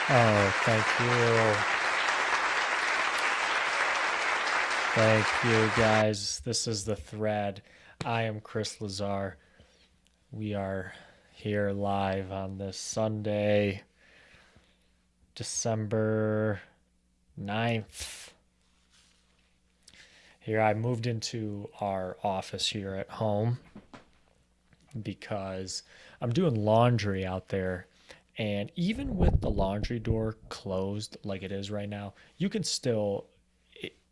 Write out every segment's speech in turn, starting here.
Oh, thank you. Thank you, guys. This is The Thread. I am Chris Lazar. We are here live on this Sunday, December 9th. Here, I moved into our office here at home because I'm doing laundry out there. And even with the laundry door closed like it is right now, you can still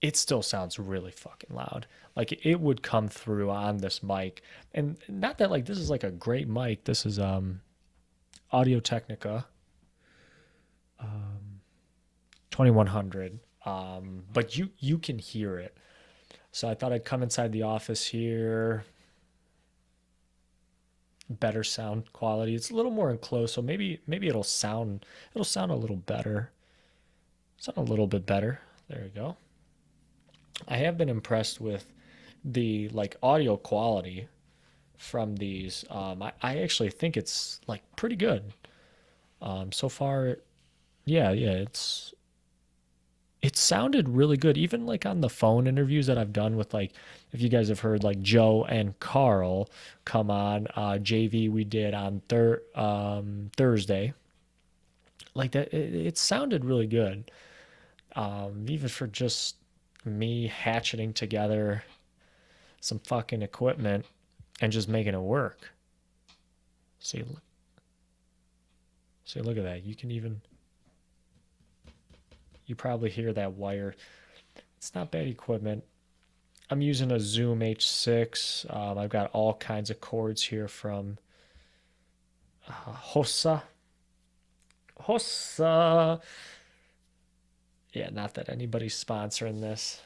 it still sounds really fucking loud. Like it would come through on this mic. And not that like this is like a great mic. This is Audio Technica 2100. But you can hear it. So I thought I'd come inside the office here. Better sound quality. It's a little more enclosed, so maybe it'll sound a little better. Sound a little bit better. There we go. I have been impressed with the like audio quality from these. I actually think it's like pretty good. So far, yeah, it sounded really good. Even like on the phone interviews that I've done with like, if you guys have heard like Joe and Carl come on JV we did on Thursday, like that, it sounded really good. Even for just me hatcheting together some fucking equipment and just making it work. See, see, look at that. You probably hear that wire. It's not bad equipment. I'm using a Zoom H6. I've got all kinds of cords here from Hossa. Hossa. Yeah, not that anybody's sponsoring this.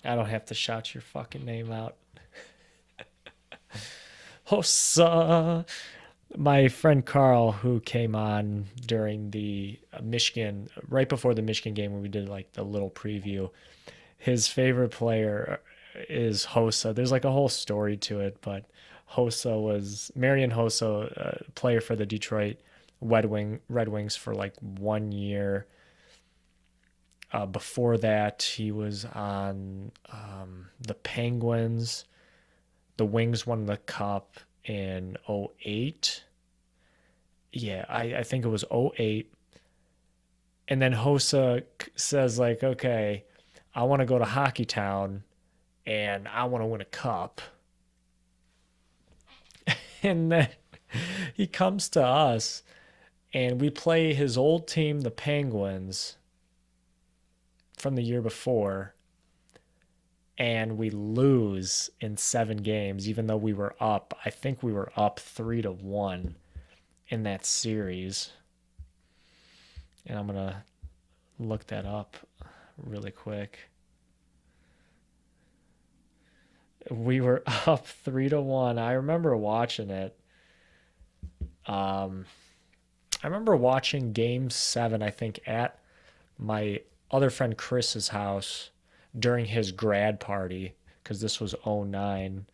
I don't have to shout your fucking name out. Hossa. My friend Carl, who came on during the Michigan, right before the Michigan game when we did like the little preview, his favorite player is Hossa. There's like a whole story to it, but Hossa was Marian Hossa, player for the Detroit Red Wings for like 1 year. Before that, he was on the Penguins. The Wings won the cup in '08. Yeah, I think it was '08. And then Hossa says like, okay, I want to go to Hockey Town and I want to win a cup. And then he comes to us and we play his old team, the Penguins, from the year before, and we lose in 7 games, even though we were up. I think we were up 3-1 in that series. And I'm going to look that up really quick. We were up 3-1. I remember watching it. Um, I remember watching game 7, I think, at my other friend Chris's house during his grad party, because this was '09,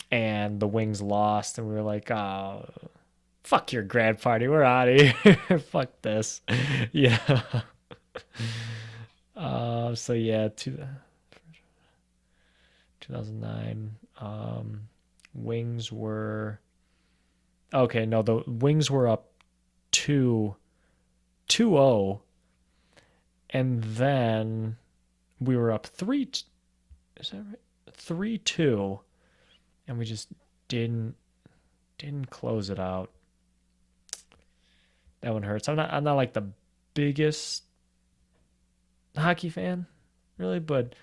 and the Wings lost, and we were like, oh, fuck your grad party. We're out of here. Fuck this. Yeah. So yeah, 2009. Wings were okay. No, the Wings were up 2-0, and then we were up three. Is that right? 3-2, and we just didn't didn't close it out. That one hurts. I'm not like the biggest hockey fan, really, but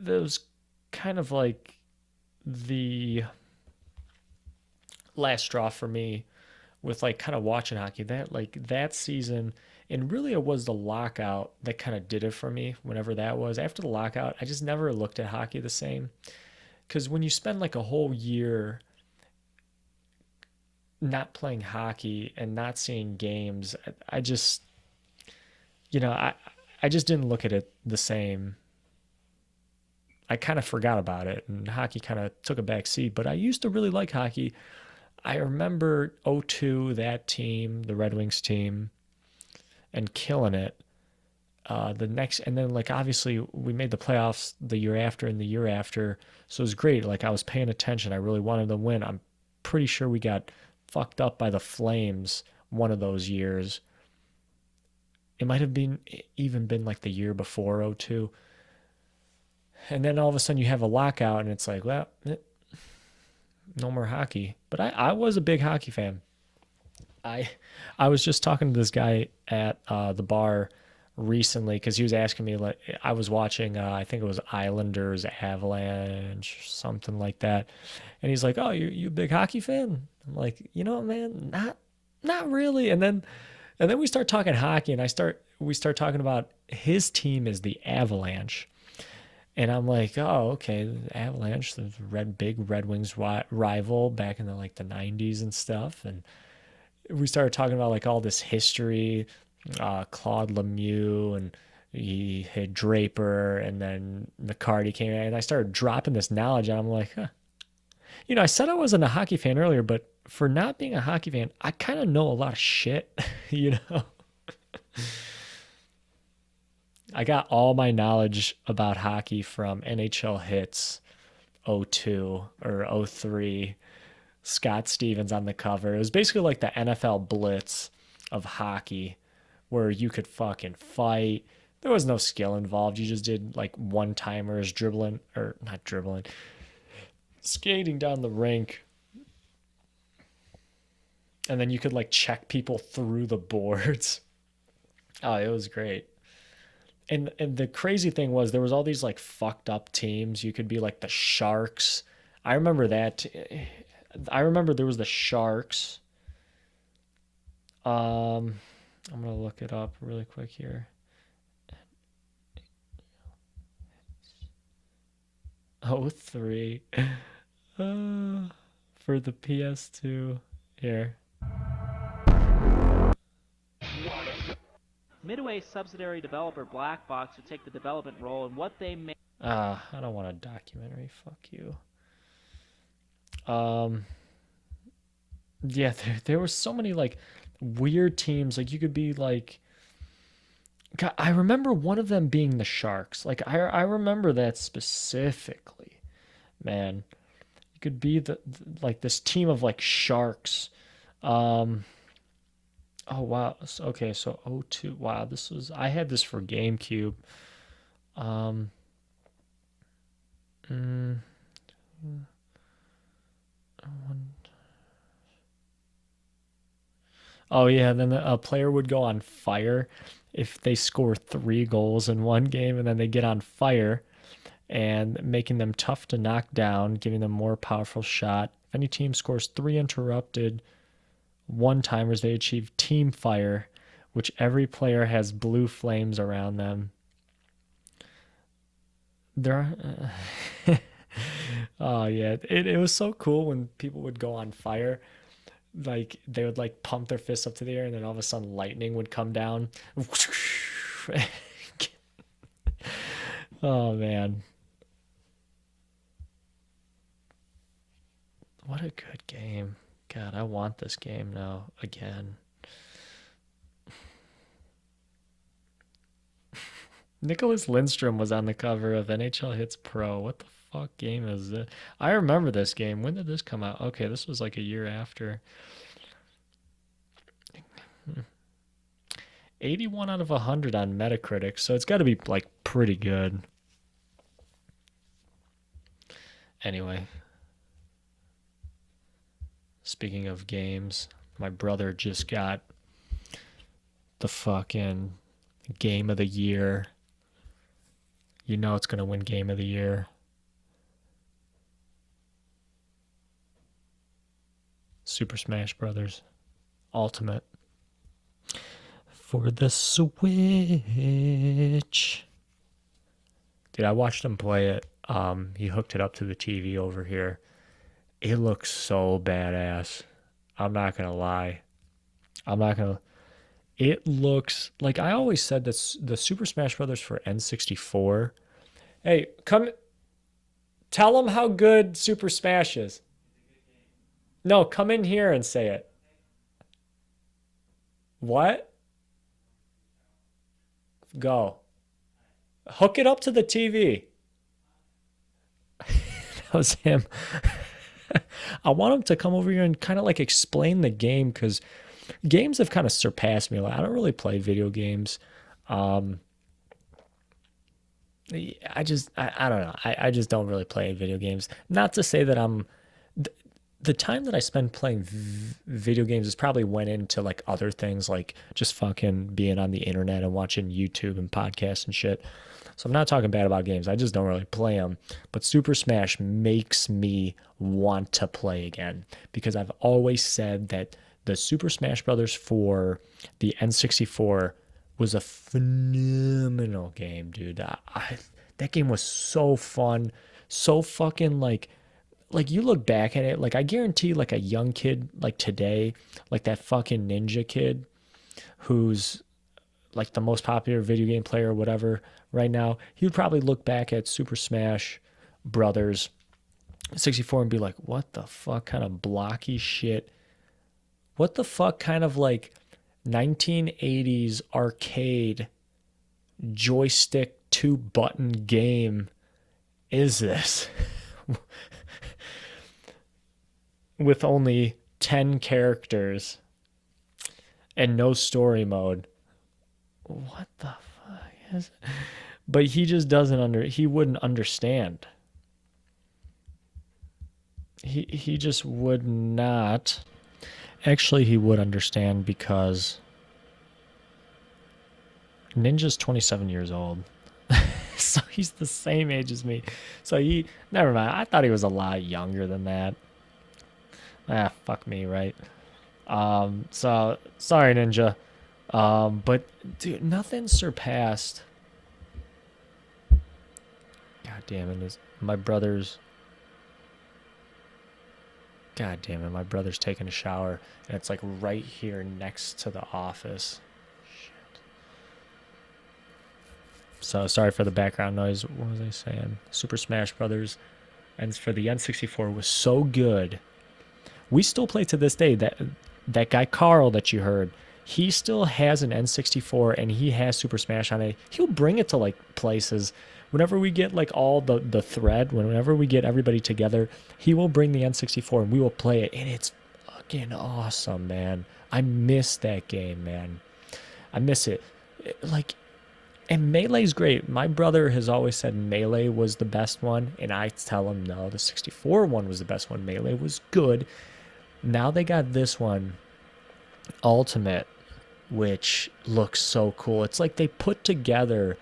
that was kind of like the last straw for me with like kind of watching hockey. That like that season, and really it was the lockout that kind of did it for me. Whenever that was after the lockout, I just never looked at hockey the same. Because when you spend like a whole year not playing hockey and not seeing games, I just I just didn't look at it the same. I kind of forgot about it, and hockey kind of took a back seat. But I used to really like hockey. I remember '02, that team, the Red Wings team, and killing it. The next, and then like obviously we made the playoffs the year after and the year after, so it was great. Like I was paying attention. I really wanted to win. I'm pretty sure we got fucked up by the Flames one of those years. It might have been even been like the year before '02. And then all of a sudden you have a lockout and it's like, well, no more hockey. But I was a big hockey fan. I I was just talking to this guy at the bar recently because he was asking me, like, I was watching I think it was Islanders Avalanche, something like that, and he's like, "Oh, you a big hockey fan?" I'm like, "You know what, man, not really." And then we start talking hockey, and we start talking about his team is the Avalanche, and I'm like, "Oh, okay, the Avalanche, the big Red Wings rival back in the 90s and stuff," and we started talking about like all this history, Claude Lemieux, and he had Draper, and then McCarty came in, and I started dropping this knowledge, and I'm like, huh. I said I wasn't a hockey fan earlier, but for not being a hockey fan, I kind of know a lot of shit. you know, I got all my knowledge about hockey from NHL hits '02 or '03. Scott Stevens on the cover. It was basically like the NFL blitz of hockey where you could fucking fight. There was no skill involved. You just did like one timers dribbling, or not dribbling, skating down the rink. And then you could like check people through the boards. Oh, it was great. And the crazy thing was there was all these like fucked up teams. You could be like the Sharks. I remember that. I remember there was the Sharks. Um, I'm gonna look it up really quick here. Oh, three. For the PS2. Here. Midway subsidiary developer Blackbox would take the development role, and what they made. I don't want a documentary. Fuck you. Um, yeah, there were so many like weird teams. Like you could be like, God, I remember one of them being the Sharks. Like I remember that specifically, man. You could be like this team of like sharks. Um, oh wow. Okay, so '02. Wow, this was I had this for GameCube. Um, mm, oh yeah, then a player would go on fire if they score 3 goals in one game, and then they get on fire and making them tough to knock down, giving them more powerful shot. If any team scores 3 interrupted one timers, they achieve team fire, which every player has blue flames around them. There are, oh yeah, it was so cool when people would go on fire. Like they would like pump their fists up to the air, and then all of a sudden lightning would come down. Oh man, what a good game. God, I want this game now again. Nicholas Lindstrom was on the cover of NHL Hits Pro. What the fuck game is this? I remember this game. When did this come out? Okay, this was like a year after. 81 out of 100 on Metacritic, so it's got to be like pretty good. Anyway, speaking of games, my brother just got the fucking game of the year. You know it's going to win game of the year. Super Smash Brothers Ultimate for the Switch. Dude, I watched him play it. He hooked it up to the TV over here. It looks so badass. I'm not gonna lie. I'm not gonna. It looks like I always said that the Super Smash Brothers for N64. Hey, come tell them how good Super Smash is. No, come in here and say it. What? Go. Hook it up to the TV. That was him. I want him to come over here and kind of like explain the game because games have kind of surpassed me. Like, I don't really play video games. Um, I don't know. I just don't really play video games. Not to say that the time that I spend playing video games is probably went into like other things like just fucking being on the internet and watching YouTube and podcasts and shit. So I'm not talking bad about games. I just don't really play them. But Super Smash makes me want to play again because I've always said that the Super Smash Brothers for the N64 was a phenomenal game, dude. That game was so fun, so fucking like you look back at it, like I guarantee like a young kid like today, like that fucking ninja kid who's like the most popular video game player or whatever right now, he would probably look back at Super Smash Brothers 64 and be like, what the fuck kind of blocky shit? What the fuck kind of like 1980s arcade joystick two button game is this? With only 10 characters and no story mode. What the fuck is it? But he just he wouldn't understand. He just would not. Actually, he would understand because Ninja's 27 years old. So he's the same age as me. So never mind. I thought he was a lot younger than that. Ah, fuck me, right? So sorry, Ninja. But dude, nothing surpassed. God damn it, is my brother's. God damn it, my brother's taking a shower, and it's like right here next to the office. Shit. So sorry for the background noise. What was I saying? Super Smash Brothers, and for the N64 was so good. We still play to this day. That guy Carl that you heard, he still has an N64 and he has Super Smash on it. He'll bring it to like places. Whenever we get like all the thread, whenever we get everybody together, he will bring the N64 and we will play it, and it's fucking awesome, man. I miss that game, man. I miss it. Like, and Melee's great. My brother has always said Melee was the best one, and I tell him no, the 64 one was the best one. Melee was good. Now they got this one, Ultimate, which looks so cool. It's like they put together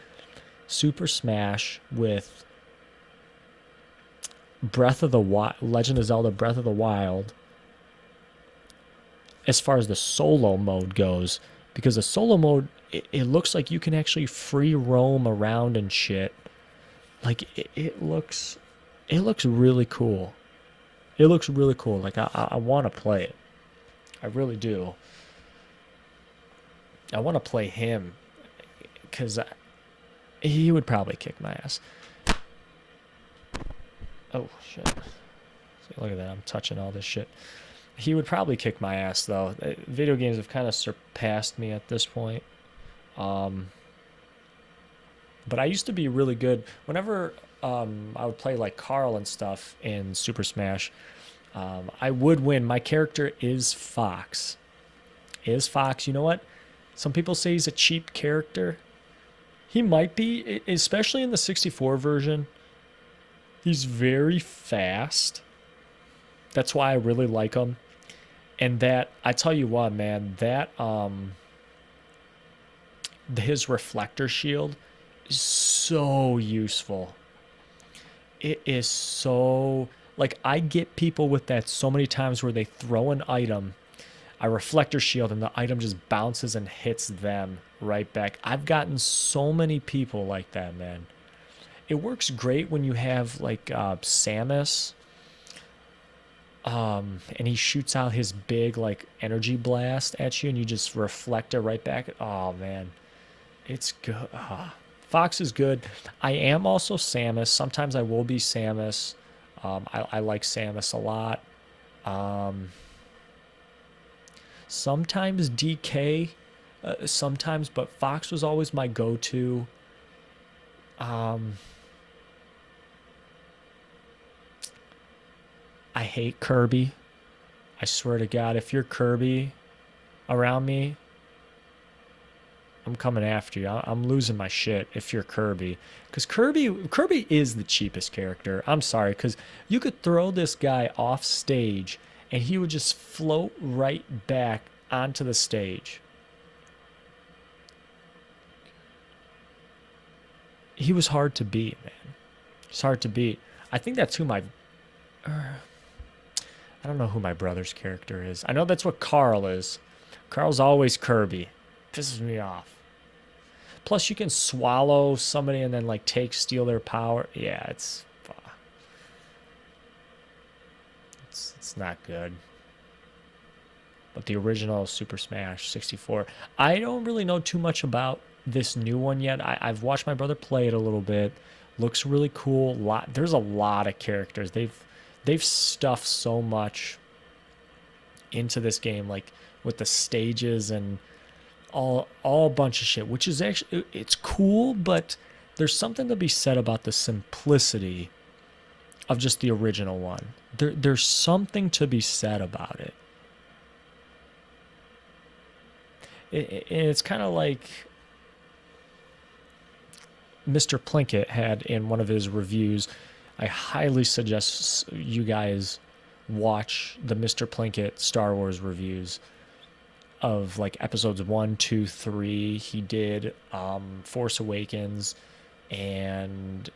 Super Smash with Breath of the Wild, Legend of Zelda Breath of the Wild, as far as the solo mode goes, because the solo mode, it looks like you can actually free roam around and shit. Like it looks really cool. It looks really cool. Like I want to play it. I really do. I want to play him because he would probably kick my ass. Oh shit! See, look at that. I'm touching all this shit. He would probably kick my ass though. Video games have kind of surpassed me at this point. Um, but I used to be really good. Whenever I would play like Carl and stuff in Super Smash, I would win. My character is Fox. Is Fox? You know what? Some people say he's a cheap character. He might be, especially in the 64 version. He's very fast. That's why I really like him. And that, I tell you what, man, that his reflector shield is so useful. It is so, like, I get people with that so many times where they throw an item, a reflector shield, and the item just bounces and hits them right back. I've gotten so many people like that, man. It works great when you have like Samus, and he shoots out his big like energy blast at you, and you just reflect it right back. Oh man, it's good. Fox is good. I am also Samus. Sometimes I will be Samus. I like Samus a lot. Um, Sometimes DK, sometimes, but Fox was always my go-to. Um, I hate Kirby. I swear to God, if you're Kirby around me, I'm coming after you. I'm losing my shit if you're Kirby, because Kirby is the cheapest character. I'm sorry, because you could throw this guy off stage and he would just float right back onto the stage. He was hard to beat, man. He's hard to beat. I think that's who my I don't know who my brother's character is. I know that's what Carl is. Carl's always Kirby. Pisses me off. Plus, you can swallow somebody and then like steal their power. Yeah, it's not good. But the original Super Smash 64, I don't really know too much about this new one yet. I've watched my brother play it a little bit. Looks really cool. There's a lot of characters. They've stuffed so much into this game, like with the stages and all a bunch of shit, which is actually it's cool, but there's something to be said about the simplicity of just the original one. There's something to be said about it. It's kind of like Mr. Plinkett had in one of his reviews. I highly suggest you guys watch the Mr. Plinkett Star Wars reviews of like episodes 1, 2, 3. He did Force Awakens, and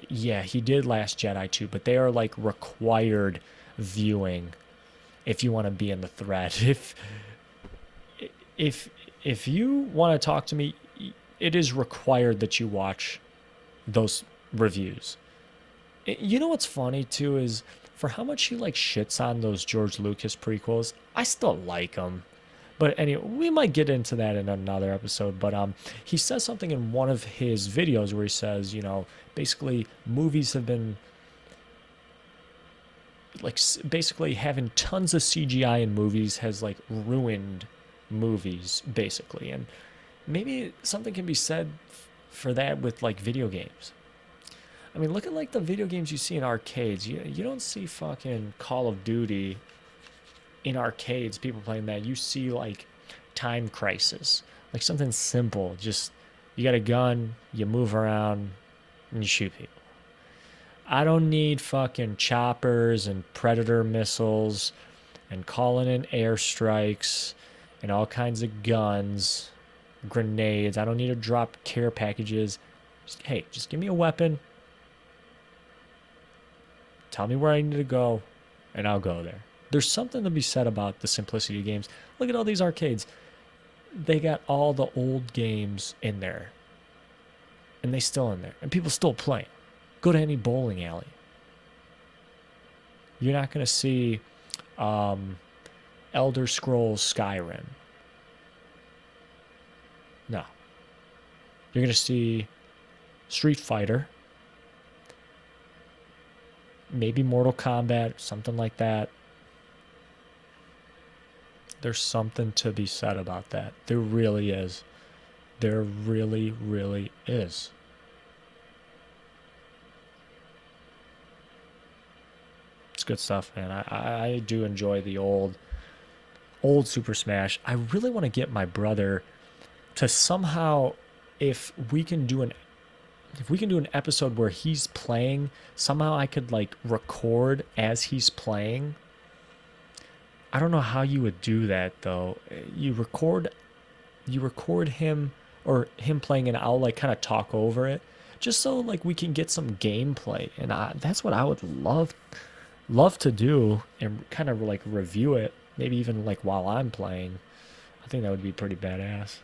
yeah, he did Last Jedi too. But they are like required viewing if you want to be in the thread. If if you want to talk to me, it is required that you watch those reviews. You know what's funny too is for how much he like shits on those George Lucas prequels, I still like them. But anyway, we might get into that in another episode. But he says something in one of his videos where he says, basically movies have been like basically having tons of CGI in movies has like ruined movies basically, and maybe something can be said for that with like video games. I mean, look at like the video games you see in arcades. You don't see fucking Call of Duty in arcades, people playing that. You see like Time Crisis, like something simple. Just you got a gun, you move around, and you shoot people. I don't need fucking choppers and predator missiles and calling in airstrikes and all kinds of guns, grenades. I don't need to drop care packages. Hey, just give me a weapon. Tell me where I need to go, and I'll go there. There's something to be said about the simplicity of games. Look at all these arcades. They got all the old games in there, and they still in there, and people still play. Go to any bowling alley. You're not going to see Elder Scrolls Skyrim. No. You're going to see Street Fighter, maybe Mortal Kombat, something like that. There's something to be said about that. There really is. There really, really is. It's good stuff, man. I do enjoy the old Super Smash. I really want to get my brother to somehow, if we can do an episode where he's playing, somehow I could like record as he's playing. I don't know how you would do that though. You record him or him playing, and I'll like kind of talk over it just so like we can get some gameplay. And that's what I would love to do, and kind of like review it, maybe even like while I'm playing. I think that would be pretty badass.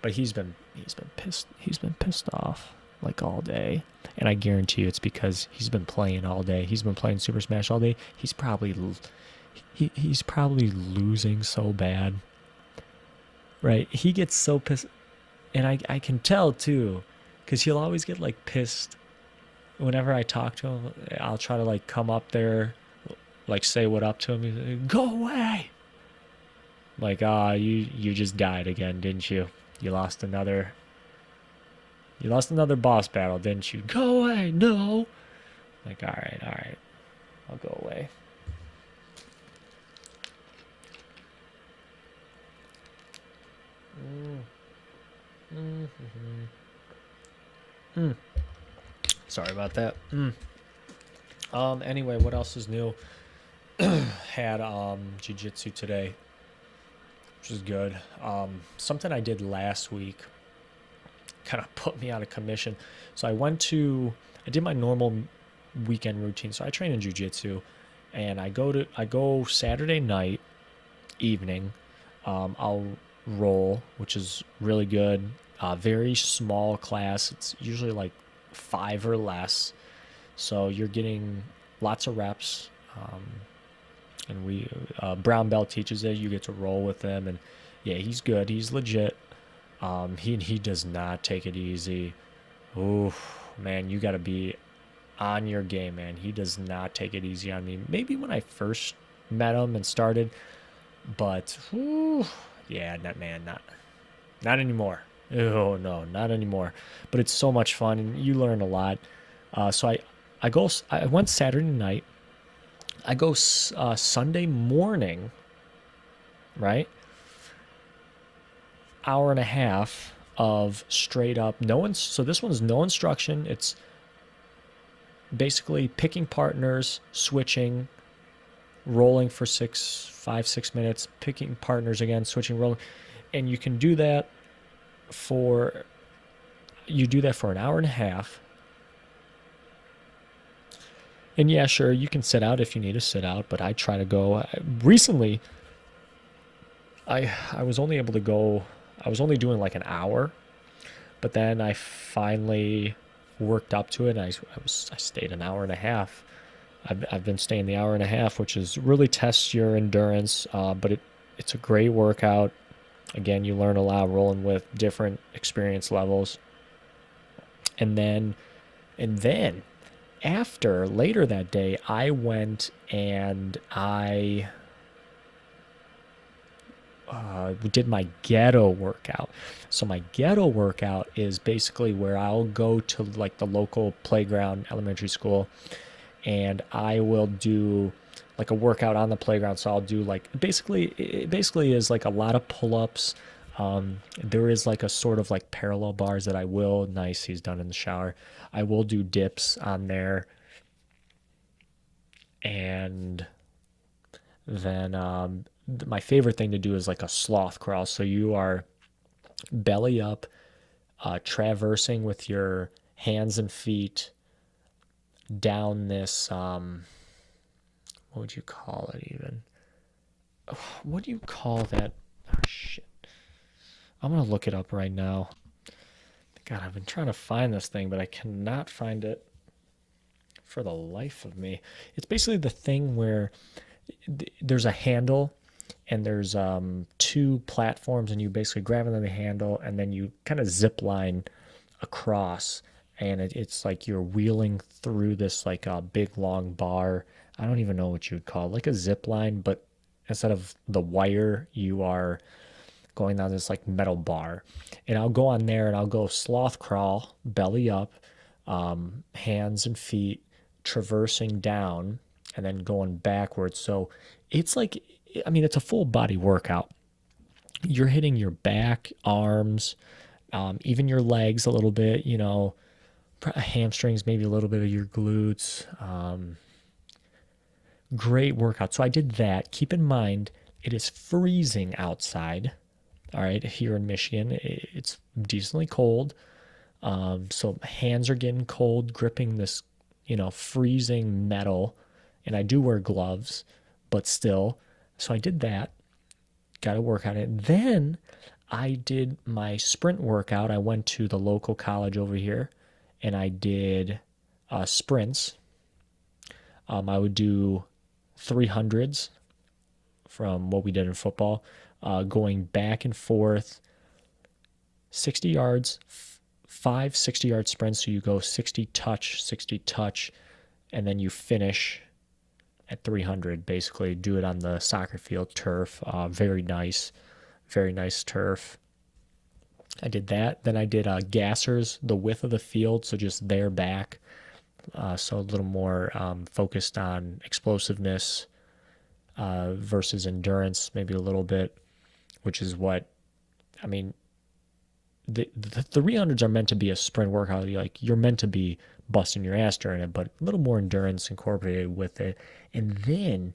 But he's been pissed off like all day, and I guarantee you it's because he's been playing all day. He's been playing Super Smash all day. He's probably losing so bad, right? He gets so pissed, and I can tell too, because he'll always get like pissed whenever I talk to him, I'll try to like come up there, like say what up to him. He's like, "Go away!" Like, you just died again, didn't you? You lost another, you lost another boss battle, didn't you? Go away! No. Like, all right, I'll go away. Mm. Sorry about that. Anyway, what else is new? Had jiu-jitsu today, which is good. Something I did last week kind of put me out of commission. So I did my normal weekend routine. So I train in jiu-jitsu, and I go Saturday night, evening. I'll roll, which is really good. Very small class. It's usually like five or less. So you're getting lots of reps. And we brown belt teaches it. You get to roll with him, and yeah, he's good. He's legit. He does not take it easy. Ooh, man, you got to be on your game, man. He does not take it easy on me. Maybe when I first met him and started, but ooh, yeah, not anymore. Oh no, not anymore. But it's so much fun, and you learn a lot. I went Saturday night. I go Sunday morning, right? Hour and a half of straight up no one. So this one's no instruction. It's basically picking partners, switching, rolling for 6 minutes, picking partners again, switching, rolling, and for you do that for an hour and a half. And yeah, sure, you can sit out if you need to sit out, but I try to go. Recently, I was only able to go. I was only doing like an hour, but then I finally worked up to it. And I stayed an hour and a half. I've been staying the hour and a half, which is really tests your endurance. But it's a great workout. Again, you learn a lot rolling with different experience levels. And then after later that day, I went and I did my ghetto workout. So my ghetto workout is basically where I'll go to like the local playground, elementary school, and I will do like a workout on the playground. So I'll do like it basically is like a lot of pull-ups. There is like a sort of like parallel bars that I will. Nice, he's done in the shower. I will do dips on there, and then my favorite thing to do is like a sloth crawl. So you are belly up, traversing with your hands and feet down this. What would you call it even? What do you call that? Oh, shit. I'm going to look it up right now. God, I've been trying to find this thing, but I cannot find it for the life of me. It's basically the thing where there's a handle and there's two platforms, and you basically grab onto the handle and then you kind of zip line across, and it's like you're wheeling through this like a big long bar. I don't even know what you would call it, like a zip line, but instead of the wire, you are going down this like metal bar. And I'll go on there and I'll go sloth crawl, belly up, hands and feet traversing down and then going backwards. So it's like, I mean, it's a full body workout. You're hitting your back, arms, even your legs a little bit, hamstrings, maybe a little bit of your glutes. Great workout. So I did that. Keep in mind, it is freezing outside. All right, here in Michigan, it's decently cold. So hands are getting cold, gripping this, freezing metal. And I do wear gloves, but still. So I did that. Got to work on it. Then I did my sprint workout. I went to the local college over here and I did sprints. I would do 300s from what we did in football, going back and forth 60 yards, five 60-yard sprints. So you go 60 touch, and then you finish at 300. Basically, do it on the soccer field turf. Very nice turf. I did that. Then I did gassers, the width of the field, so just their back. So a little more focused on explosiveness versus endurance, maybe a little bit, which is what I mean. The 300s are meant to be a sprint workout. Like you're meant to be busting your ass during it, but a little more endurance incorporated with it. And then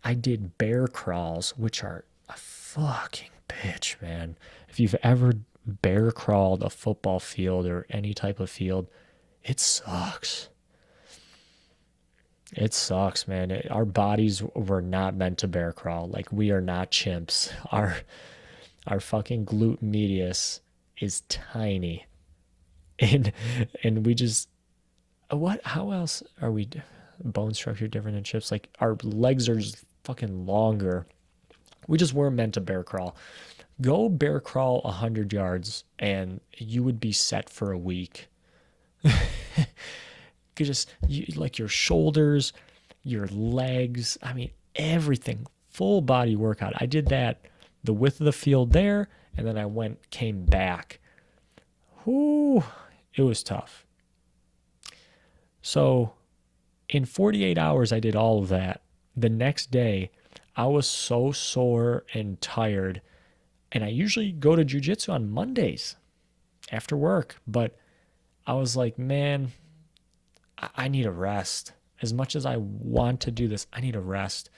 I did bear crawls, which are a fucking bitch, man. If you've ever bear crawled a football field or any type of field, it sucks. It sucks, man. Our bodies were not meant to bear crawl. Like we are not chimps. Our fucking glute medius is tiny, and we just what? How else are we? Bone structure different than chips. Like our legs are just fucking longer. We just weren't meant to bear crawl. Go bear crawl 100 yards, and you would be set for a week. Like your shoulders, your legs. I mean, everything. Full body workout. I did that the width of the field there, and then came back. Whoo, it was tough. So in 48 hours, I did all of that. The next day, I was so sore and tired. And I usually go to jujitsu on Mondays after work. But I was like, man, I need a rest. As much as I want to do this, I need a rest.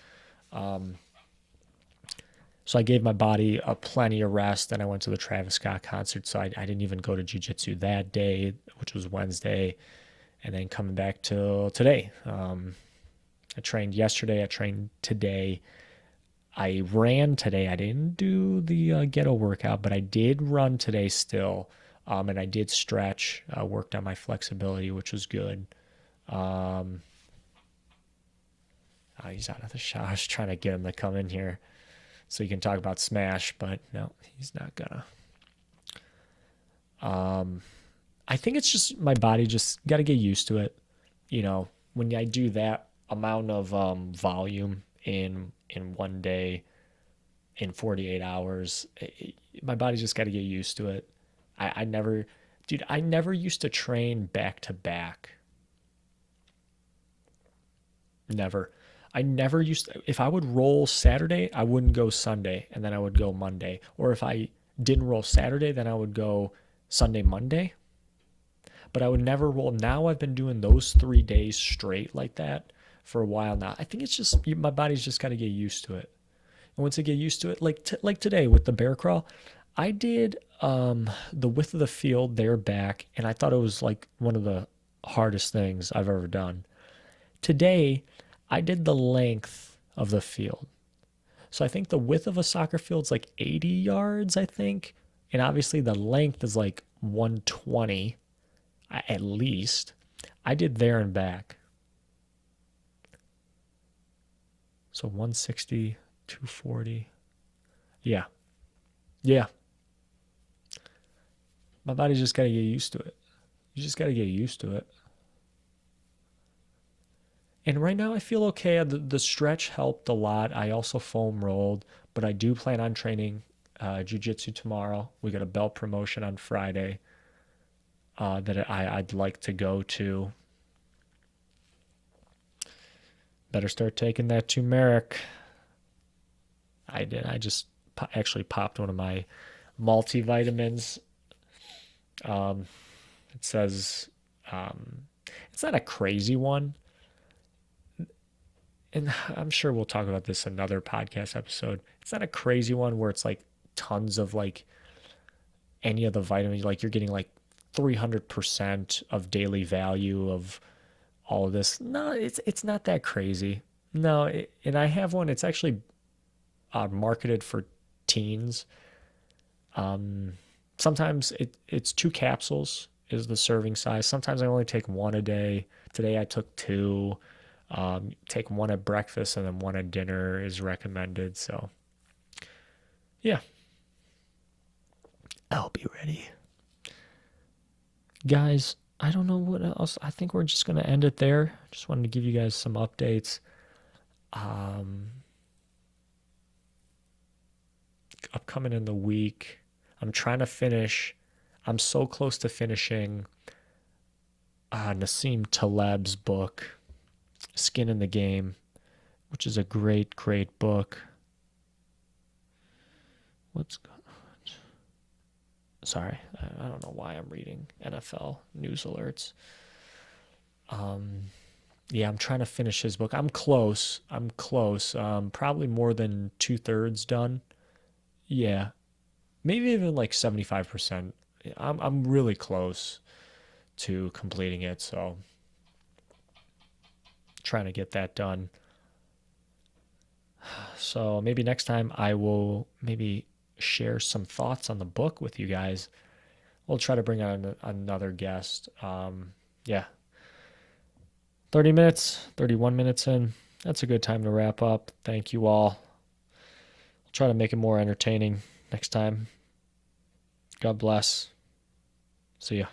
So I gave my body a plenty of rest, and I went to the Travis Scott concert. So I didn't even go to jiu-jitsu that day, which was Wednesday, and then coming back till today. I trained yesterday. I trained today. I ran today. I didn't do the ghetto workout, but I did run today still, and I did stretch. Worked on my flexibility, which was good. He's out of the shot. I was trying to get him to come in here so you can talk about Smash, but no, he's not gonna. I think it's just my body just got to get used to it. You know, when I do that amount of volume in one day, in 48 hours, my body just got to get used to it. I never, dude, I never used to train back to back. Never. I never used to, if I would roll Saturday, I wouldn't go Sunday and then I would go Monday. Or if I didn't roll Saturday, then I would go Sunday, Monday. But I would never roll. Now I've been doing those 3 days straight like that for a while now. I think it's just my body's just got to get used to it. And once I get used to it, like today with the bear crawl, I did the width of the field there back, and I thought it was like one of the hardest things I've ever done. Today, I did the length of the field. So I think the width of a soccer field is like 80 yards, I think. And obviously the length is like 120 at least. I did there and back. So 160, 240. Yeah. Yeah. My body's just got to get used to it. You just got to get used to it. And right now I feel okay. The stretch helped a lot. I also foam rolled, but I do plan on training jiu-jitsu tomorrow. We got a belt promotion on Friday that I'd like to go to. Better start taking that turmeric. I did. I just actually popped one of my multivitamins. It says it's not a crazy one, and I'm sure we'll talk about this in another podcast episode. It's not a crazy one where it's like tons of like any of the vitamins. Like you're getting like 300% of daily value of all of this. No, it's not that crazy. No, and I have one. It's actually marketed for teens. Sometimes it's 2 capsules is the serving size. Sometimes I only take one a day. Today I took two. Take one at breakfast and then one at dinner is recommended. So yeah, I'll be ready. Guys, I don't know what else. I think we're just gonna end it there. Just wanted to give you guys some updates. Um, Upcoming in the week, I'm trying to finish. I'm so close to finishing Nassim Taleb's book, Skin in the Game, which is a great, great book. What's Sorry, I don't know why I'm reading NFL news alerts. Um, yeah, I'm trying to finish his book. I'm close. I'm close. Probably more than 2/3 done. Yeah, maybe even like 75%. I'm really close to completing it, so trying to get that done. So maybe next time I will maybe share some thoughts on the book with you guys. We'll try to bring on another guest. Yeah, 30 minutes, 31 minutes in. That's a good time to wrap up. Thank you all. I'll try to make it more entertaining next time. God bless. See ya.